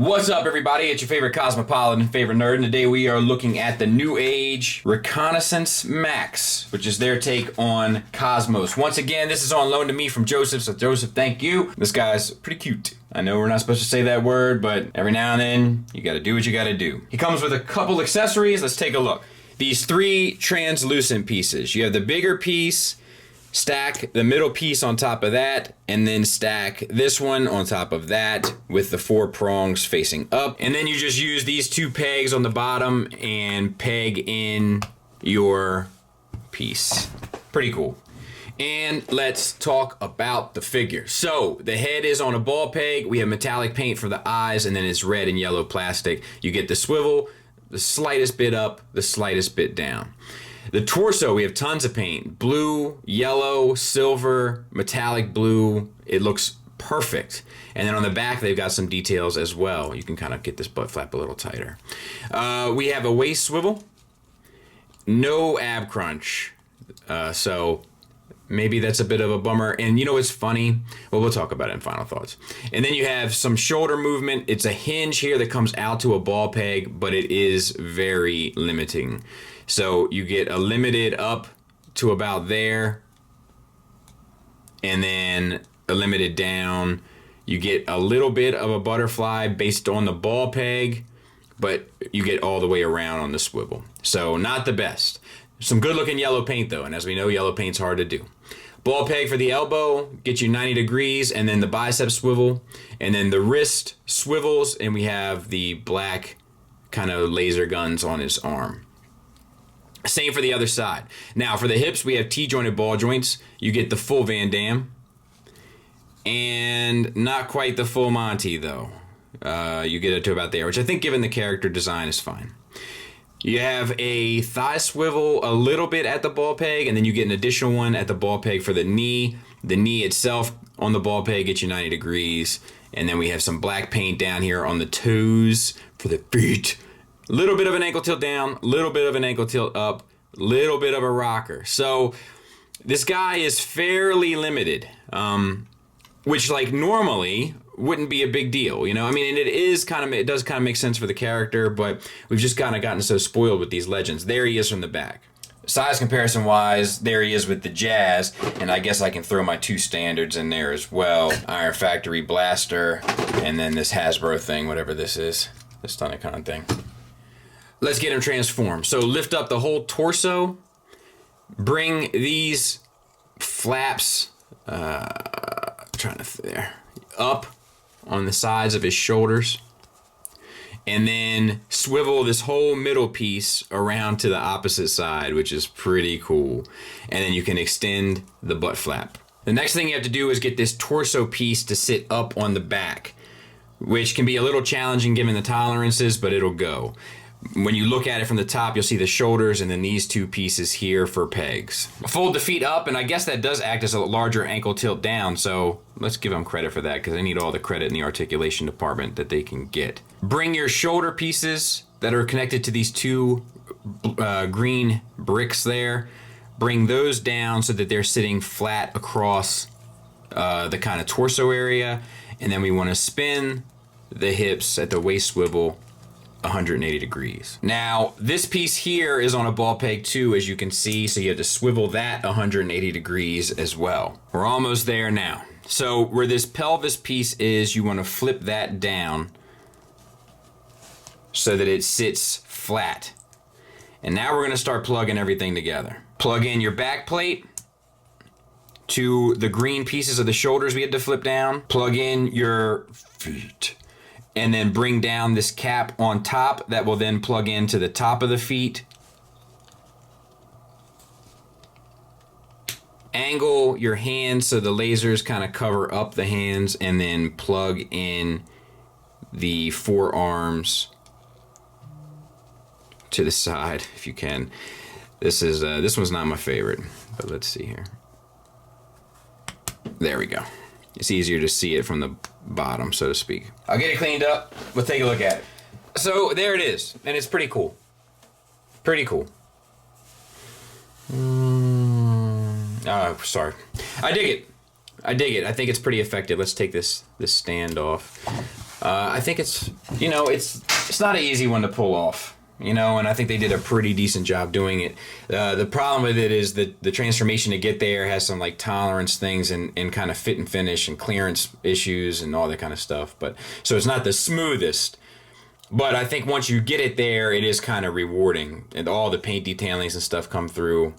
What's up, everybody? It's your favorite cosmopolitan, favorite nerd, and today we are looking at the New Age Reconnaissance Max, which is their take on Cosmos. Once again, this is on loan to me from Joseph, so Joseph, thank you. This guy's pretty cute. I know we're not supposed to say that word, but every now and then, you gotta do what you gotta do. He comes with a couple accessories. Let's take a look. These three translucent pieces. You have the bigger piece, stack the middle piece on top of that, and then stack this one on top of that with the four prongs facing up. And then you just use these two pegs on the bottom and peg in your piece. Pretty cool. And let's talk about the figure. So the head is on a ball peg. We have metallic paint for the eyes, and then it's red and yellow plastic. You get the swivel, the slightest bit up, the slightest bit down. The torso, we have tons of paint. Blue, yellow, silver, metallic blue. It looks perfect. And then on the back, they've got some details as well. You can kind of get this butt flap a little tighter. We have a waist swivel. No ab crunch. So maybe that's a bit of a bummer. And you know what's funny? Well, we'll talk about it in final thoughts. And then you have some shoulder movement. It's a hinge here that comes out to a ball peg, but it is very limiting. So you get a limited up to about there, and then a limited down. You get a little bit of a butterfly based on the ball peg, but you get all the way around on the swivel. So not the best. Some good looking yellow paint though, and as we know, yellow paint's hard to do. Ball peg for the elbow, get you 90 degrees, and then the bicep swivel, and then the wrist swivels, and we have the black kind of laser guns on his arm. Same for the other side. Now for the hips, we have T-jointed ball joints. You get the full Van Damme. And not quite the full Monty though. You get it to about there, which I think given the character design is fine. You have a thigh swivel a little bit at the ball peg, and then you get an additional one at the ball peg for the knee. The knee itself on the ball peg gets you 90 degrees. And then we have some black paint down here on the toes for the feet. Little bit of an ankle tilt down, little bit of an ankle tilt up, little bit of a rocker. So this guy is fairly limited, which like normally wouldn't be a big deal, you know? I mean, and it does kind of make sense for the character, but we've just kind of gotten so spoiled with these legends. There he is from the back. Size comparison wise, there he is with the Jazz, and I guess I can throw my two standards in there as well. Iron Factory Blaster, and then this Hasbro thing, whatever this is, this Stunticon thing. Let's get him transformed. So lift up the whole torso, bring these flaps, up on the sides of his shoulders, and then swivel this whole middle piece around to the opposite side, which is pretty cool. And then you can extend the butt flap. The next thing you have to do is get this torso piece to sit up on the back, which can be a little challenging given the tolerances, but it'll go. When you look at it from the top, you'll see the shoulders and then these two pieces here for pegs. Fold the feet up, and I guess that does act as a larger ankle tilt down, so let's give them credit for that because they need all the credit in the articulation department that they can get. Bring your shoulder pieces that are connected to these two green bricks there, bring those down so that they're sitting flat across the kind of torso area, and then we want to spin the hips at the waist swivel 180 degrees. Now, this piece here is on a ball peg too, as you can see, so you have to swivel that 180 degrees as well. We're almost there now. So where this pelvis piece is, you want to flip that down so that it sits flat. And now we're going to start plugging everything together. Plug in your back plate to the green pieces of the shoulders we had to flip down. Plug in your feet. And then bring down this cap on top that will then plug into the top of the feet. Angle your hands so the lasers kind of cover up the hands, and then plug in the forearms to the side if you can. This one's not my favorite, but let's see here. There we go. It's easier to see it from the bottom, so to speak. I'll get it cleaned up. We'll take a look at it. So there it is, and it's pretty cool. Pretty cool. Oh, sorry. I dig it. I think it's pretty effective. Let's take this stand off. I think it's, you know, it's not an easy one to pull off. You know, and I think they did a pretty decent job doing it. The problem with it is that the transformation to get there has some like tolerance things and kind of fit and finish and clearance issues and all that kind of stuff. But so it's not the smoothest. But I think once you get it there, it is kind of rewarding, and all the paint detailings and stuff come through.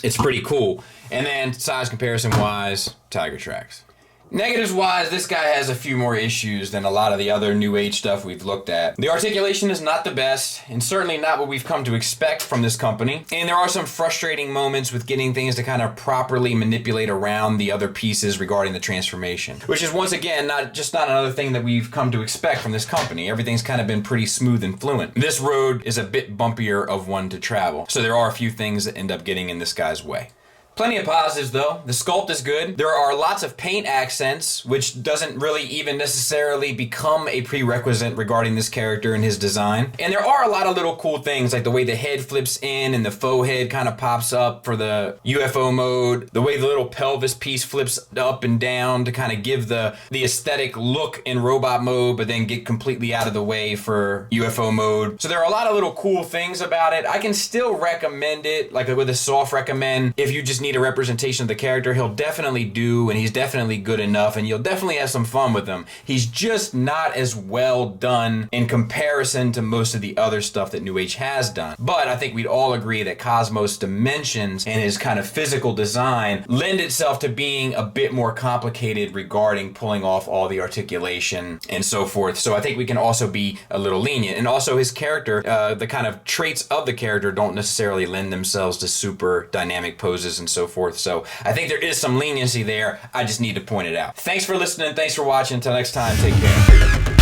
It's pretty cool. And then size comparison wise, Tiger Tracks. Negatives wise, this guy has a few more issues than a lot of the other new age stuff we've looked at. The articulation is not the best, and certainly not what we've come to expect from this company. And there are some frustrating moments with getting things to kind of properly manipulate around the other pieces regarding the transformation. Which is once again not another thing that we've come to expect from this company. Everything's kind of been pretty smooth and fluent. This road is a bit bumpier of one to travel, so there are a few things that end up getting in this guy's way. Plenty of positives though. The sculpt is good. There are lots of paint accents, which doesn't really even necessarily become a prerequisite regarding this character and his design. And there are a lot of little cool things, like the way the head flips in and the faux head kind of pops up for the UFO mode. The way the little pelvis piece flips up and down to kind of give the aesthetic look in robot mode, but then get completely out of the way for UFO mode. So there are a lot of little cool things about it. I can still recommend it, like with a soft recommend, if you just need a representation of the character. He'll definitely do, and he's definitely good enough, and you'll definitely have some fun with him. He's just not as well done in comparison to most of the other stuff that New Age has done. But I think we'd all agree that Cosmos' dimensions and his kind of physical design lend itself to being a bit more complicated regarding pulling off all the articulation and so forth. So I think we can also be a little lenient. And also his character, the kind of traits of the character don't necessarily lend themselves to super dynamic poses and so forth. So I think there is some leniency there. I just need to point it out. Thanks for listening. Thanks for watching. Until next time, take care.